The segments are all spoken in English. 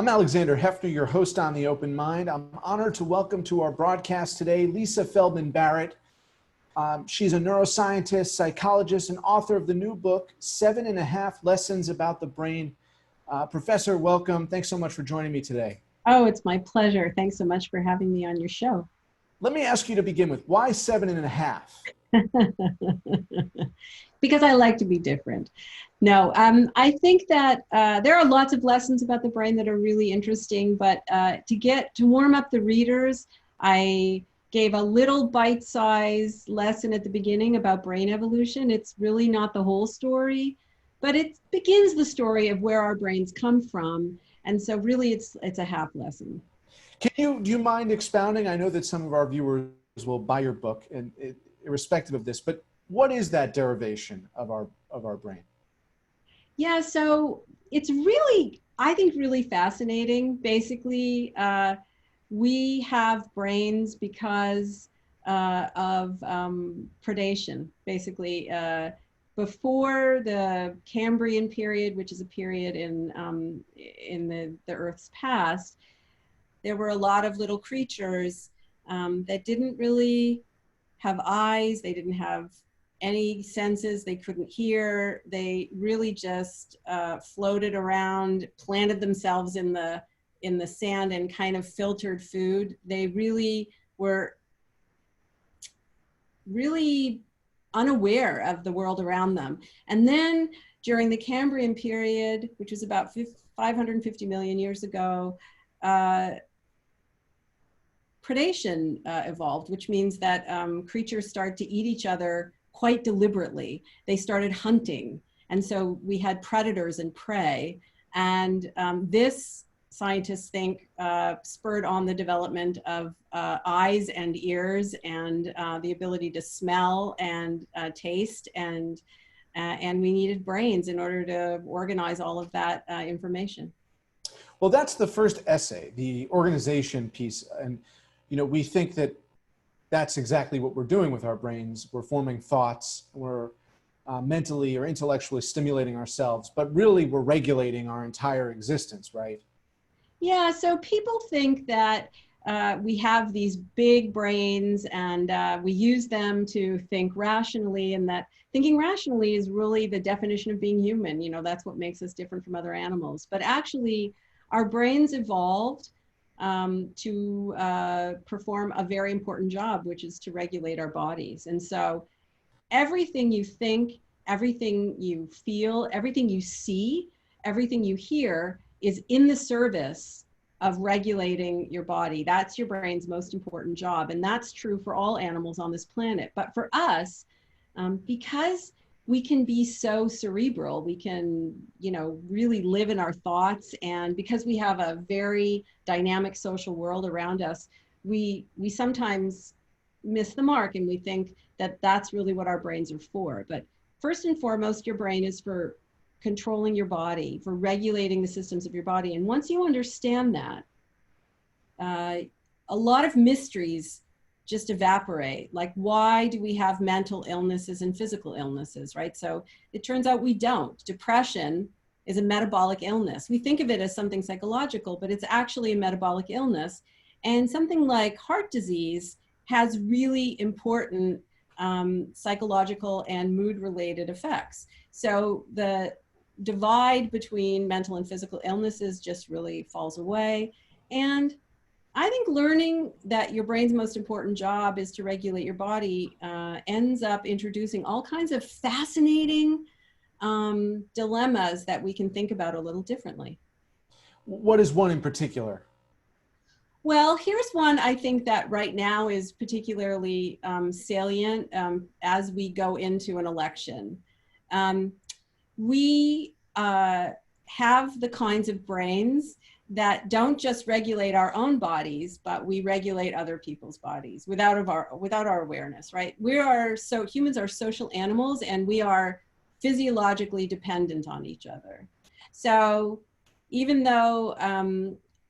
I'm Alexander Hefner, your host on The Open Mind. I'm honored to welcome to our broadcast today Lisa Feldman Barrett. She's a neuroscientist, psychologist, and author of the new book, 7.5 Lessons About the Brain. Professor, welcome. Thanks so much for joining me today. Oh, it's my pleasure. Thanks so much for having me on your show. Let me ask you to begin with, why 7.5? Because I like to be different. No, I think that there are lots of lessons about the brain that are really interesting, but to warm up the readers, I gave a little bite-sized lesson at the beginning about brain evolution. It's really not the whole story, but it begins the story of where our brains come from. And so really it's a half lesson. Do you mind expounding? I know that some of our viewers will buy your book, and irrespective of this, but what is that derivation of our brain? Yeah, so it's really, I think, really fascinating. Basically, we have brains because of predation. Basically, before the Cambrian period, which is a period in the Earth's past, there were a lot of little creatures that didn't really have eyes. They didn't have any senses. They couldn't hear. They really just floated around, planted themselves in the sand, and kind of filtered food. They really were unaware of the world around them. And then during the Cambrian period, which was about 550 million years ago, predation evolved, which means that creatures start to eat each other quite deliberately. They started hunting. And so we had predators and prey. And this, scientists think, spurred on the development of eyes and ears and the ability to smell and taste. And we needed brains in order to organize all of that information. Well, that's the first essay, the organization piece. And we think that that's exactly what we're doing with our brains. We're forming thoughts, we're mentally or intellectually stimulating ourselves, but really we're regulating our entire existence, right? Yeah, so people think that we have these big brains and we use them to think rationally, and that thinking rationally is really the definition of being human. That's what makes us different from other animals. But actually, our brains evolved to perform a very important job, which is to regulate our bodies. And so everything you think, everything you feel, everything you see, everything you hear is in the service of regulating your body. That's your brain's most important job. And that's true for all animals on this planet. But for us, because we can be so cerebral, we can, really live in our thoughts. And because we have a very dynamic social world around us, we sometimes miss the mark, and we think that that's really what our brains are for. But first and foremost, your brain is for controlling your body, for regulating the systems of your body. And once you understand that, a lot of mysteries just evaporate. Like, why do we have mental illnesses and physical illnesses, right? So it turns out we don't. Depression is a metabolic illness. We think of it as something psychological, but it's actually a metabolic illness. And something like heart disease has really important psychological and mood-related effects. So the divide between mental and physical illnesses just really falls away. And I think learning that your brain's most important job is to regulate your body ends up introducing all kinds of fascinating dilemmas that we can think about a little differently. What is one in particular? Well, here's one I think that right now is particularly salient as we go into an election. We have the kinds of brains that don't just regulate our own bodies, but we regulate other people's bodies without our awareness, right? Humans are social animals, and we are physiologically dependent on each other. So even though,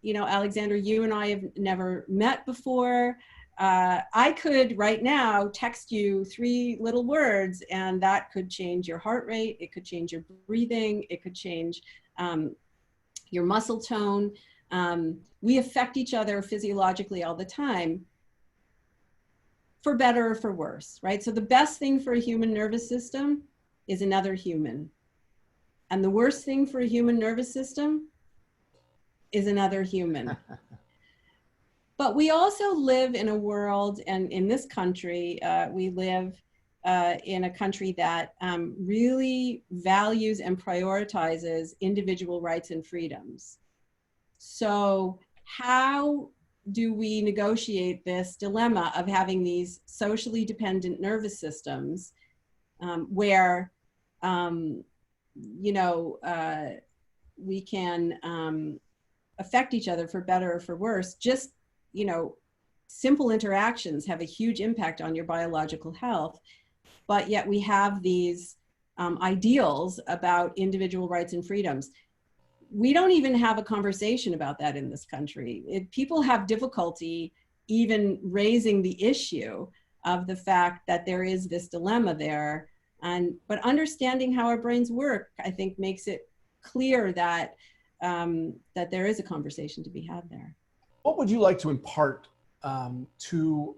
Alexander, you and I have never met before, I could right now text you 3 little words, and that could change your heart rate. It could change your breathing. It could change your muscle tone. We affect each other physiologically all the time, for better or for worse, right? So the best thing for a human nervous system is another human. And the worst thing for a human nervous system is another human. But we also live in a world, and in this country, we live in a country that really values and prioritizes individual rights and freedoms. So how do we negotiate this dilemma of having these socially dependent nervous systems where, we can affect each other for better or for worse? Just, simple interactions have a huge impact on your biological health, but yet we have these ideals about individual rights and freedoms. We don't even have a conversation about that in this country. People have difficulty even raising the issue of the fact that there is this dilemma there. But understanding how our brains work, I think, makes it clear that that there is a conversation to be had there. What would you like to impart to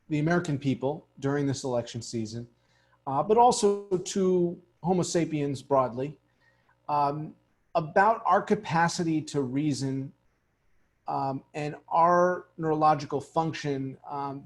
the American people during this election season, but also to Homo sapiens broadly, about our capacity to reason and our neurological function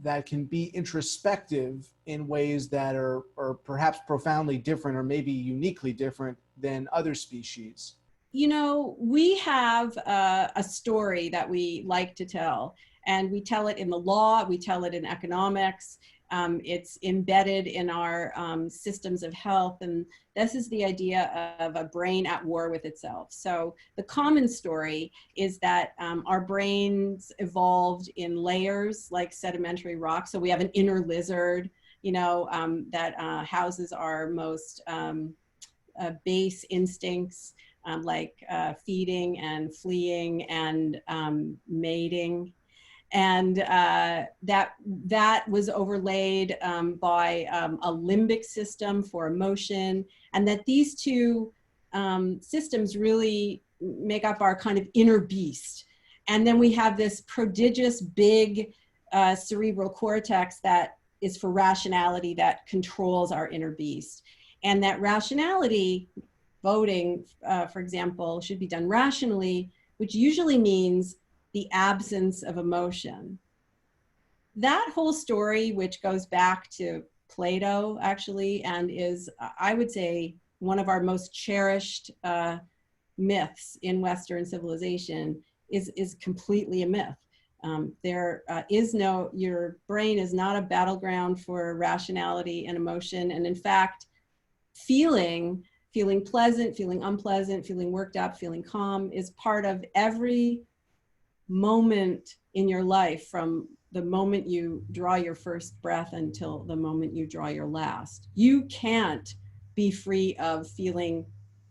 that can be introspective in ways that are perhaps profoundly different or maybe uniquely different than other species? We have a story that we like to tell, and we tell it in the law, we tell it in economics. It's embedded in our systems of health, and this is the idea of a brain at war with itself. So the common story is that our brains evolved in layers like sedimentary rock. So we have an inner lizard, that houses our most base instincts, like feeding and fleeing and mating. And that was overlaid by a limbic system for emotion, and that these two systems really make up our kind of inner beast. And then we have this prodigious big cerebral cortex that is for rationality, that controls our inner beast. And that rationality, voting, for example, should be done rationally, which usually means the absence of emotion. That whole story, which goes back to Plato, actually, and is, I would say, one of our most cherished myths in Western civilization, is completely a myth. Your brain is not a battleground for rationality and emotion. And in fact, feeling pleasant, feeling unpleasant, feeling worked up, feeling calm is part of every moment in your life, from the moment you draw your first breath until the moment you draw your last. You can't be free of feeling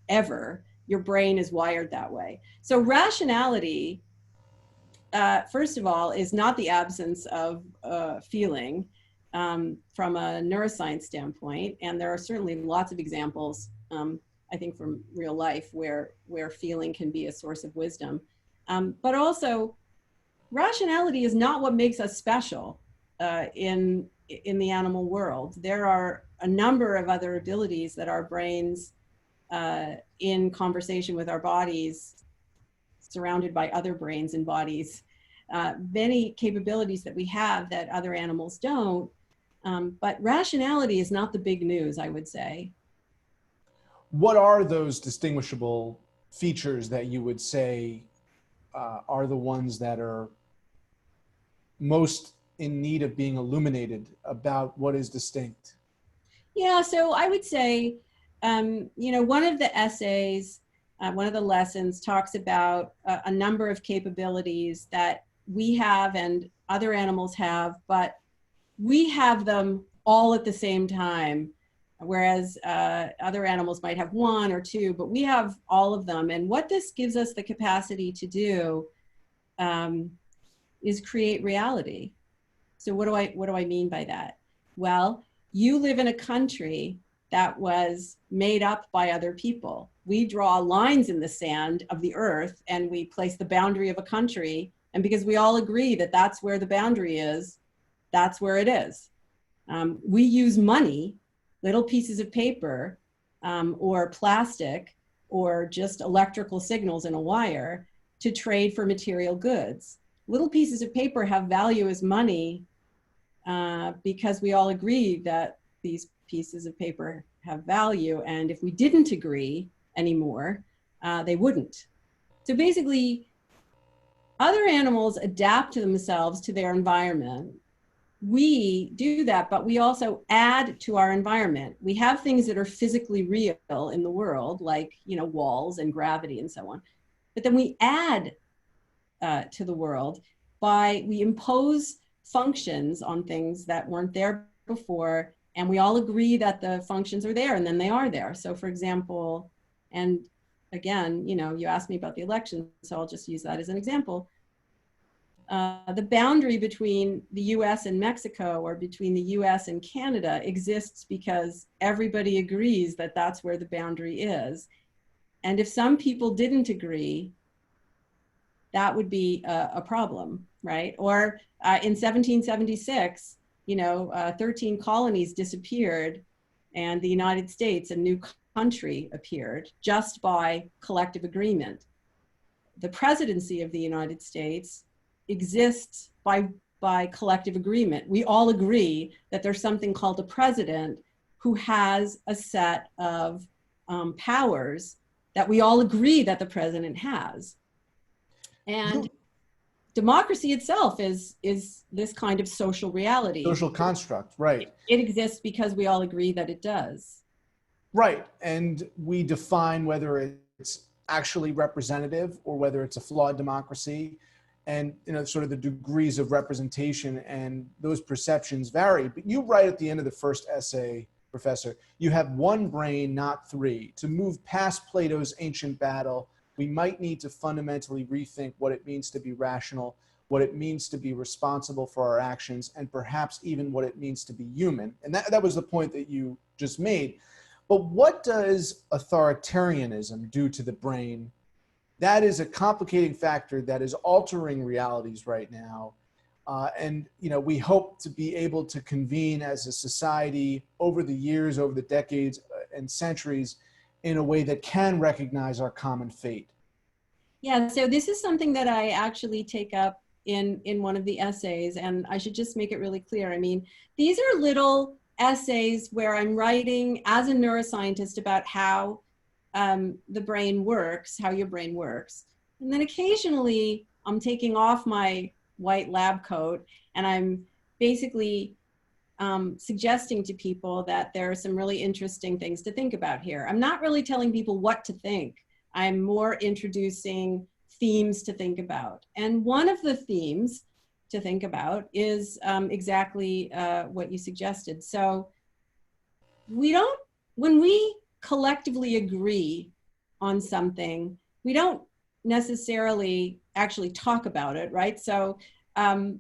ever. Your brain is wired that way. So rationality, first of all, is not the absence of feeling from a neuroscience standpoint. And there are certainly lots of examples, I think, from real life where feeling can be a source of wisdom. But also, rationality is not what makes us special in the animal world. There are a number of other abilities that our brains, in conversation with our bodies, surrounded by other brains and bodies, many capabilities that we have that other animals don't. But rationality is not the big news, I would say. What are those distinguishable features that you would say are the ones that are most in need of being illuminated about what is distinct? Yeah, so I would say, one of the essays, one of the lessons talks about a number of capabilities that we have and other animals have, but we have them all at the same time, whereas other animals might have one or two, but we have all of them. And what this gives us the capacity to do is create reality. So what do I mean by that? Well, you live in a country that was made up by other people. we draw lines in the sand of the earth and we place the boundary of a country. And because we all agree that that's where the boundary is, that's where it is. We use money, little pieces of paper, or plastic, or just electrical signals in a wire to trade for material goods. Little pieces of paper have value as money because we all agree that these pieces of paper have value. And if we didn't agree anymore, they wouldn't. So basically, other animals adapt to themselves to their environment. We do that, but we also add to our environment. We have things that are physically real in the world, like, walls and gravity and so on. But then we add to the world we impose functions on things that weren't there before, and we all agree that the functions are there, and then they are there. So for example, and again, you asked me about the election, so I'll just use that as an example. The boundary between the US and Mexico, or between the US and Canada, exists because everybody agrees that that's where the boundary is. And if some people didn't agree, that would be a problem, right? Or in 1776, 13 colonies disappeared, and the United States, a new country, appeared just by collective agreement. The presidency of the United States exists by collective agreement. We all agree that there's something called a president who has a set of powers that we all agree that the president has. And democracy itself is this kind of social reality. Social construct, right. It exists because we all agree that it does. Right, and we define whether it's actually representative or whether it's a flawed democracy. And sort of the degrees of representation and those perceptions vary. But you write at the end of the first essay, Professor, you have one brain, not three. To move past Plato's ancient battle, we might need to fundamentally rethink what it means to be rational, what it means to be responsible for our actions, and perhaps even what it means to be human. And that was the point that you just made. But what does authoritarianism do to the brain? That is a complicating factor that is altering realities right now. And we hope to be able to convene as a society over the years, over the decades and centuries, in a way that can recognize our common fate. Yeah, so this is something that I actually take up in one of the essays, and I should just make it really clear. I mean, these are little essays where I'm writing as a neuroscientist about how the brain works, how your brain works. And then occasionally I'm taking off my white lab coat and I'm basically suggesting to people that there are some really interesting things to think about here. I'm not really telling people what to think. I'm more introducing themes to think about. And one of the themes to think about is exactly what you suggested. So when we collectively agree on something, we don't necessarily actually talk about it, right? So I'm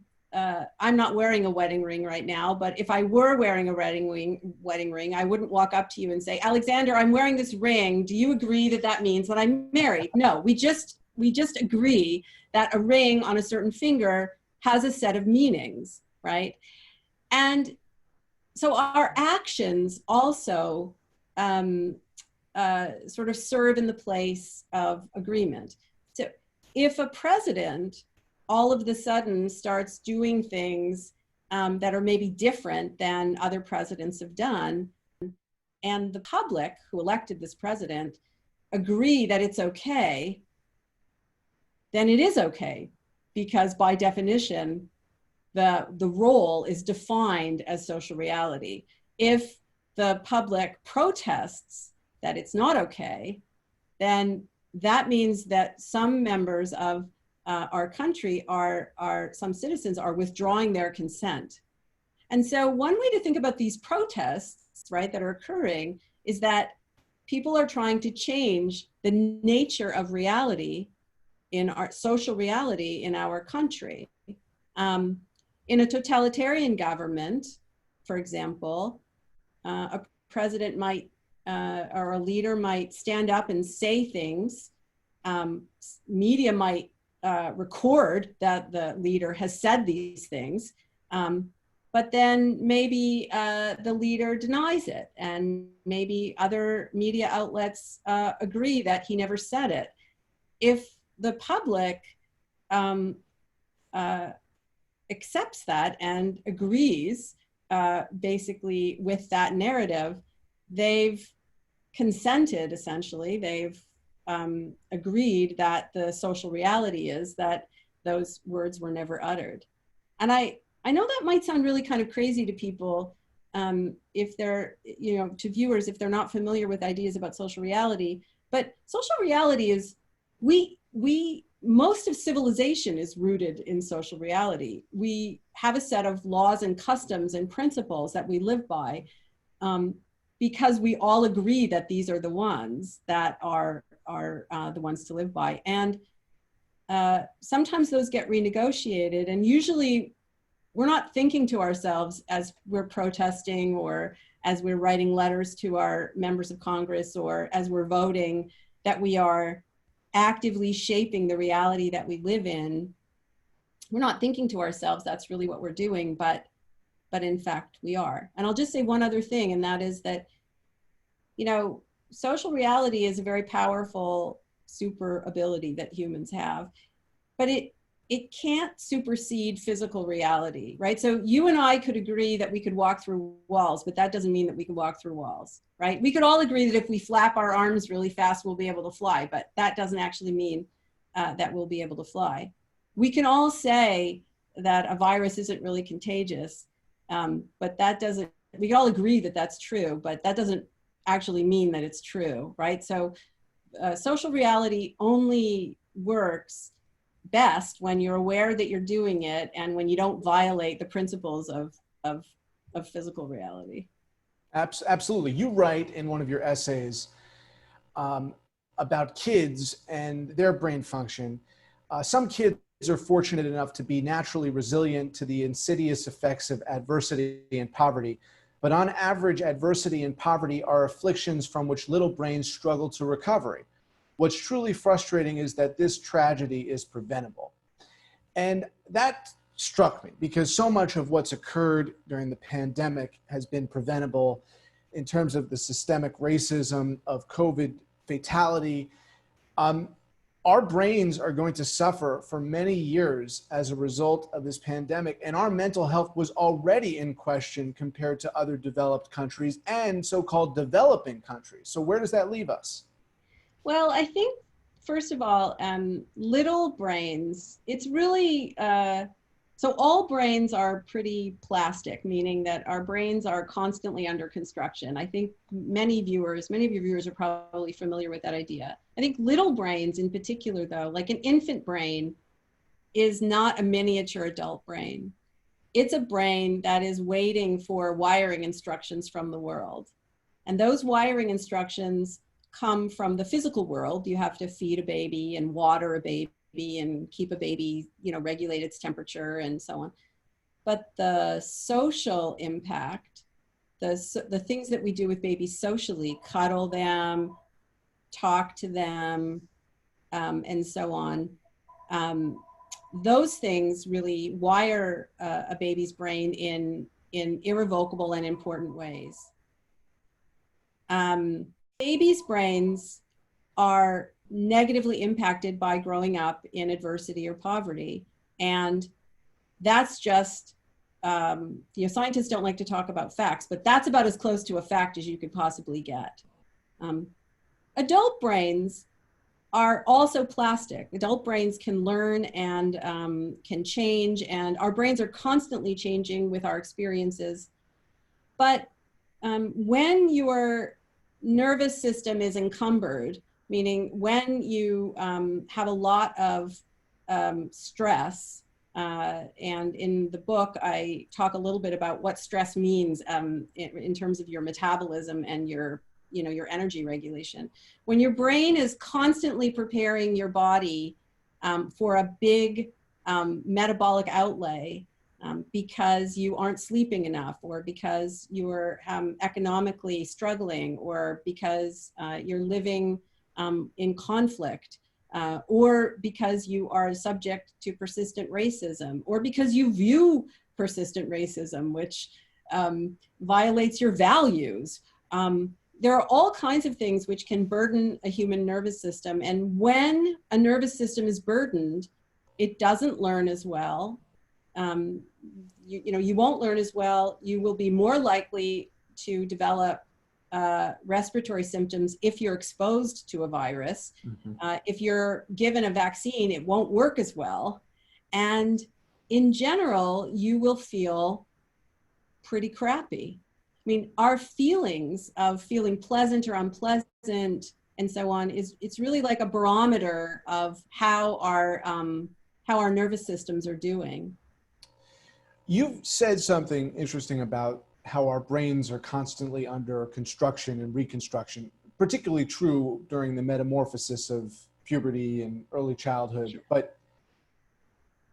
not wearing a wedding ring right now, but if I were wearing a wedding ring, I wouldn't walk up to you and say, Alexander, I'm wearing this ring. Do you agree that that means that I'm married? No, we just agree that a ring on a certain finger has a set of meanings, right? And so our actions also sort of serve in the place of agreement. So if a president all of the sudden starts doing things that are maybe different than other presidents have done, and the public who elected this president agree that it's okay, then it is okay, because by definition, the role is defined as social reality. If the public protests that it's not okay, then that means that some members of our country some citizens are withdrawing their consent. And so one way to think about these protests, right, that are occurring is that people are trying to change the nature of reality in our social reality in our country. In a totalitarian government, for example, a president might or a leader might stand up and say things. Media might record that the leader has said these things, but then maybe the leader denies it, and maybe other media outlets agree that he never said it. If the public accepts that and agrees basically with that narrative, they've consented, essentially. They've agreed that the social reality is that those words were never uttered. And I know that might sound really kind of crazy to people, if they're, to viewers, if they're not familiar with ideas about social reality. But social reality is, most of civilization is rooted in social reality. We have a set of laws and customs and principles that we live by, because we all agree that these are the ones that are the ones to live by. And sometimes those get renegotiated, and usually we're not thinking to ourselves as we're protesting, or as we're writing letters to our members of Congress, or as we're voting, that we are actively shaping the reality that we live in. We're not thinking to ourselves that's really what we're doing, but in fact we are. And I'll just say one other thing, and that is that, social reality is a very powerful super ability that humans have, but it can't supersede physical reality, right? So you and I could agree that we could walk through walls, but that doesn't mean that we can walk through walls, right? We could all agree that if we flap our arms really fast, we'll be able to fly, but that doesn't actually mean that we'll be able to fly. We can all say that a virus isn't really contagious, but that doesn't, we can all agree that that's true, but that doesn't actually mean that it's true, right? So social reality only works best when you're aware that you're doing it, and when you don't violate the principles of physical reality. Absolutely. You write in one of your essays about kids and their brain function. Some kids are fortunate enough to be naturally resilient to the insidious effects of adversity and poverty. But on average, adversity and poverty are afflictions from which little brains struggle to recovery. What's truly frustrating is that this tragedy is preventable. And that struck me, because so much of what's occurred during the pandemic has been preventable in terms of the systemic racism of COVID fatality. Our brains are going to suffer for many years as a result of this pandemic, and our mental health was already in question compared to other developed countries and so-called developing countries. So where does that leave us? Well, I think, first of all, little brains, it's really, so all brains are pretty plastic, meaning that our brains are constantly under construction. I think many of your viewers are probably familiar with that idea. I think little brains in particular, though, like an infant brain, is not a miniature adult brain. It's a brain that is waiting for wiring instructions from the world. And those wiring instructions come from the physical world. You have to feed a baby and water a baby and keep a baby, regulate its temperature and so on. But the social impact, the things that we do with babies socially, cuddle them, talk to them, and so on, those things really wire a baby's brain in irrevocable and important ways. Babies' brains are negatively impacted by growing up in adversity or poverty. And that's just, scientists don't like to talk about facts, but that's about as close to a fact as you could possibly get. Adult brains are also plastic. Adult brains can learn and can change, and our brains are constantly changing with our experiences. But when your nervous system is encumbered, meaning when you have a lot of stress, and in the book I talk a little bit about what stress means in terms of your metabolism and your energy regulation. When your brain is constantly preparing your body for a big metabolic outlay, because you aren't sleeping enough, or because you're economically struggling, or because you're living in conflict, or because you are subject to persistent racism, or because you view persistent racism, which violates your values. There are all kinds of things which can burden a human nervous system. And when a nervous system is burdened, it doesn't learn as well. You won't learn as well. You will be more likely to develop respiratory symptoms if you're exposed to a virus. If you're given a vaccine, it won't work as well. And in general, you will feel pretty crappy. I mean, our feelings of feeling pleasant or unpleasant and so on it's really like a barometer of how our nervous systems are doing. You've said something interesting about how our brains are constantly under construction and reconstruction, particularly true during the metamorphosis of puberty and early childhood. Sure.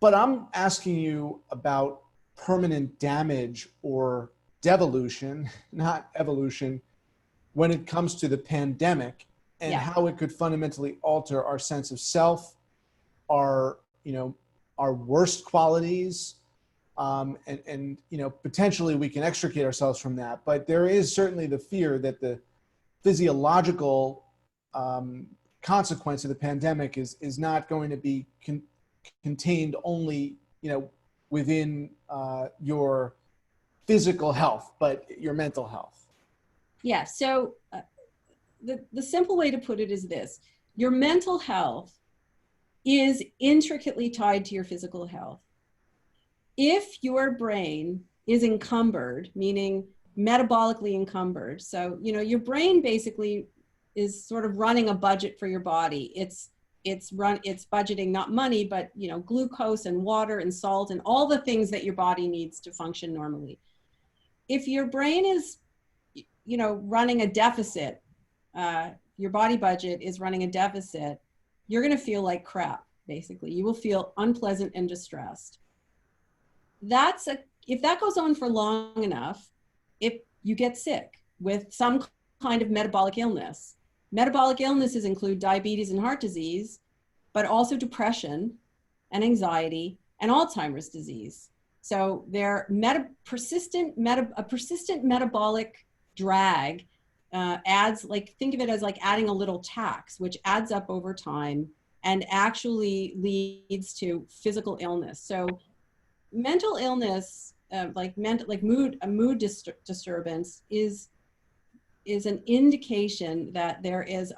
But I'm asking you about permanent damage or devolution, not evolution, when it comes to the pandemic and Yeah. how it could fundamentally alter our sense of self, our worst qualities, and potentially we can extricate ourselves from that. But there is certainly the fear that the physiological consequence of the pandemic is not going to be contained only within your physical health, but your mental health. Yeah. So the simple way to put it is this: your mental health is intricately tied to your physical health. If your brain is encumbered, meaning metabolically encumbered, so your brain basically is sort of running a budget for your body. It's budgeting not money, but glucose and water and salt and all the things that your body needs to function normally. If your brain is running a deficit, your body budget is running a deficit, you're going to feel like crap. Basically, you will feel unpleasant and distressed. If that goes on for long enough, if you get sick with some kind of metabolic illness. Metabolic illnesses include diabetes and heart disease, but also depression and anxiety and Alzheimer's disease. So they're a persistent metabolic drag adds, think of it as like adding a little tax, which adds up over time and actually leads to physical illness. So mental illness, a mood disturbance is an indication that there is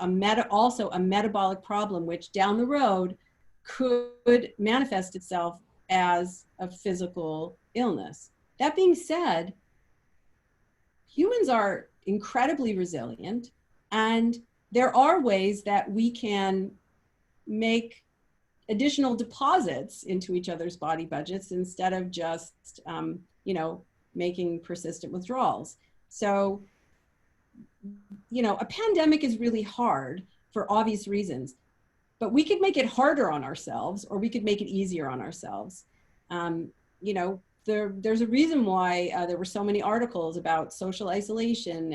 also a metabolic problem, which down the road could manifest itself as a physical illness. That being said, humans are incredibly resilient, and there are ways that we can make additional deposits into each other's body budgets instead of just, making persistent withdrawals. So, a pandemic is really hard for obvious reasons, but we could make it harder on ourselves, or we could make it easier on ourselves. There's a reason why there were so many articles about social isolation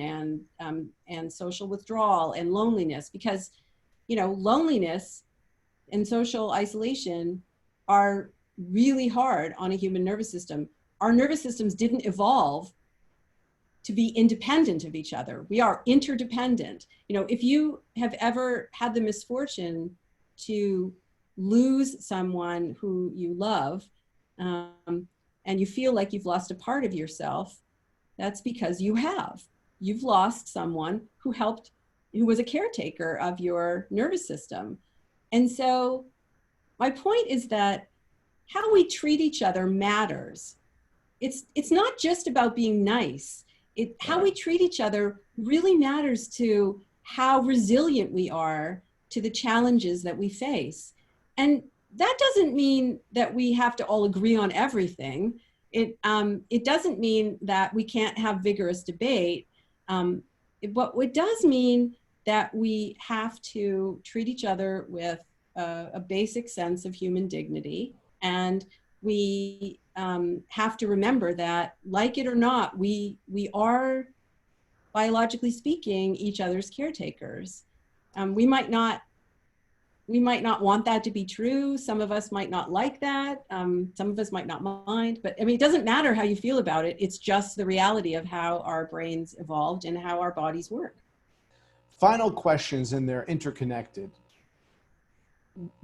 and social withdrawal and loneliness, because, loneliness and social isolation are really hard on a human nervous system. Our nervous systems didn't evolve to be independent of each other. We are interdependent. If you have ever had the misfortune to lose someone who you love, and you feel like you've lost a part of yourself, that's because you've lost someone who was a caretaker of your nervous system. And so my point is that how we treat each other matters. It's not just about being nice. How we treat each other really matters to how resilient we are to the challenges that we face. And that doesn't mean that we have to all agree on everything. It doesn't mean that we can't have vigorous debate. But it does mean that we have to treat each other with a basic sense of human dignity. And we have to remember that, like it or not, we are, biologically speaking, each other's caretakers. We might not want that to be true. Some of us might not like that. Some of us might not mind, but I mean, it doesn't matter how you feel about it. It's just the reality of how our brains evolved and how our bodies work. Final questions, and they're interconnected.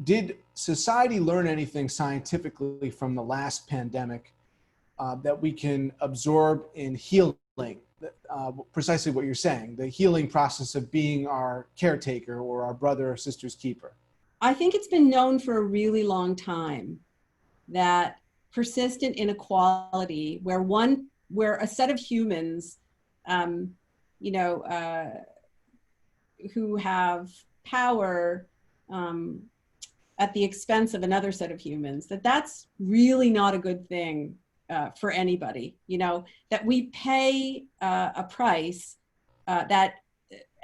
Did society learn anything scientifically from the last pandemic that we can absorb in healing? Precisely what you're saying, the healing process of being our caretaker or our brother or sister's keeper. I think it's been known for a really long time that persistent inequality, where a set of humans, who have power at the expense of another set of humans, that's really not a good thing for anybody. That we pay a price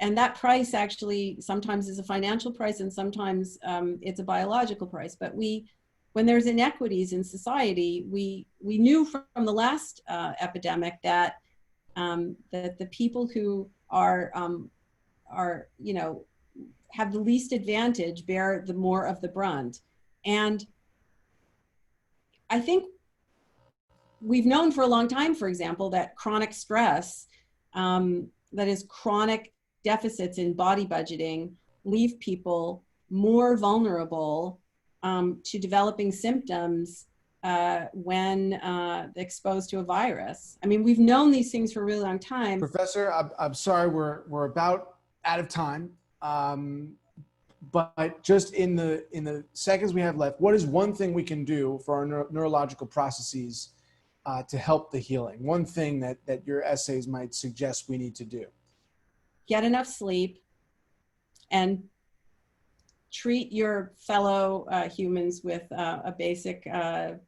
and that price actually sometimes is a financial price, and sometimes it's a biological price. But when there's inequities in society, we knew from the last epidemic that the people who are have the least advantage bear the more of the brunt. And I think we've known for a long time, for example, that chronic stress, that is chronic deficits in body budgeting, leave people more vulnerable to developing symptoms when exposed to a virus. I mean, we've known these things for a really long time. Professor, I'm sorry, we're about out of time. But just in the seconds we have left, what is one thing we can do for our neurological processes to help the healing? One thing that your essays might suggest we need to do? Get enough sleep and treat your fellow humans with a baseline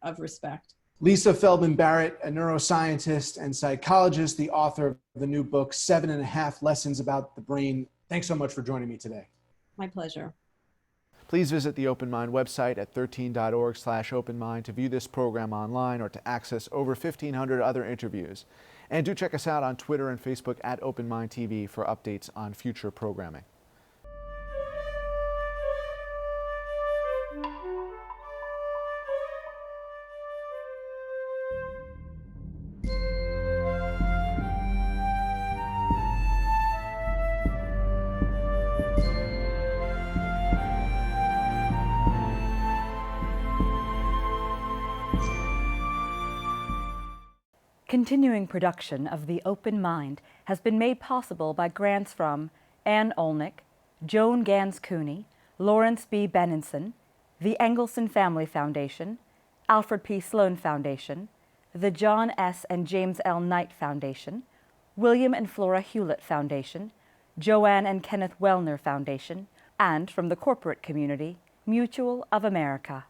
of respect. Lisa Feldman Barrett, a neuroscientist and psychologist, the author of the new book, 7.5 Lessons About the Brain. Thanks so much for joining me today. My pleasure. Please visit the Open Mind website at 13.org/openmind to view this program online or to access over 1,500 other interviews. And do check us out on Twitter and Facebook at Open Mind TV for updates on future programming. Continuing production of The Open Mind has been made possible by grants from Ann Olnick, Joan Gans Cooney, Lawrence B. Benenson, the Engelson Family Foundation, Alfred P. Sloan Foundation, the John S. and James L. Knight Foundation, William and Flora Hewlett Foundation, Joanne and Kenneth Wellner Foundation, and from the corporate community, Mutual of America.